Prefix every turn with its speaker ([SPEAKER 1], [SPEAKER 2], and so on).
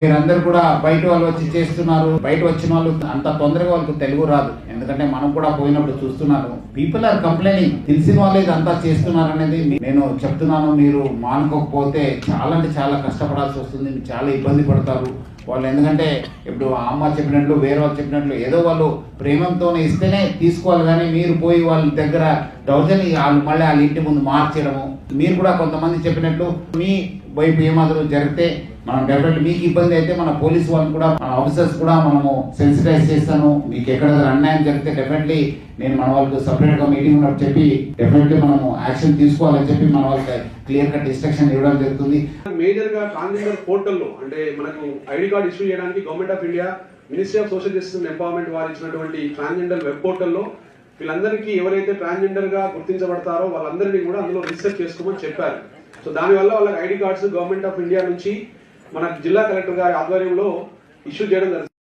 [SPEAKER 1] మీరందరూ కూడా బయట వాళ్ళు వచ్చి చేస్తున్నారు. బయట వచ్చిన వాళ్ళు అంత తొందరగా వాళ్ళకి తెలుగు రాదు, ఎందుకంటే మనం కూడా పోయినప్పుడు చూస్తున్నాను. పీపుల్ ఆర్ కంప్లైనింగ్, తెలిసిన వాళ్ళు ఇదంతా చేస్తున్నారు అనేది నేను చెప్తున్నాను. మీరు మానుకోకపోతే చాలా అంటే చాలా కష్టపడాల్సి వస్తుంది, చాలా ఇబ్బంది పడతారు వాళ్ళు. ఎందుకంటే ఇప్పుడు అమ్మ చెప్పినట్లు వేరే వాళ్ళు చెప్పినట్లు ఏదో వాళ్ళు ప్రేమంతోనే ఇస్తేనే తీసుకోవాలి, కానీ మీరు పోయి వాళ్ళ దగ్గర దౌర్జన్యం వాళ్ళు మళ్ళీ వాళ్ళ ఇంటి ముందు మార్చడము. మీరు కూడా కొంతమంది చెప్పినట్లు మీ వైపు ఏమాత్రం జరిగితే మనం డెఫినెట్లీ మీకు ఇబ్బంది అయితే మన పోలీస్ వాళ్ళు కూడా మన ఆఫీసర్స్ కూడా మనము సెన్సిటైజ్ చేస్తాను. మీకు ఎక్కడ అన్యాయం జరిగితే డెఫినెట్లీ నేను మన వాళ్ళకి సపరేట్ గా మీటింగ్ ఉన్నట్టు చెప్పి డెఫినెట్లీ మనము యాక్షన్ తీసుకోవాలని చెప్పి మన వాళ్ళకి క్లియర్ కట్ ఇన్స్ట్రక్షన్ ఇవ్వడం జరుగుతుంది.
[SPEAKER 2] మేజర్ గా ట్రాన్స్జెండర్ పోర్టల్లో అంటే మనకు ఐడి కార్డ్ ఇష్యూ చేయడానికి government of India ministry of social justice and empowerment వారు ఇచ్చినటువంటి ట్రాన్స్జెండర్ వెబ్ పోర్టల్లో వీళ్ళందరికీ ఎవరైతే ట్రాన్స్జెండర్ గా గుర్తించబడతారో వాళ్ళందరినీ కూడా అందులో రిజిస్టర్ చేసుకోమని చెప్పారు. సో దానివల్ల వాళ్ళకి ID cards government of India నుంచి మన జిల్లా కలెక్టర్ గారి ఆధ్వర్యంలో ఇష్యూ చేయడం జరుగుతుంది.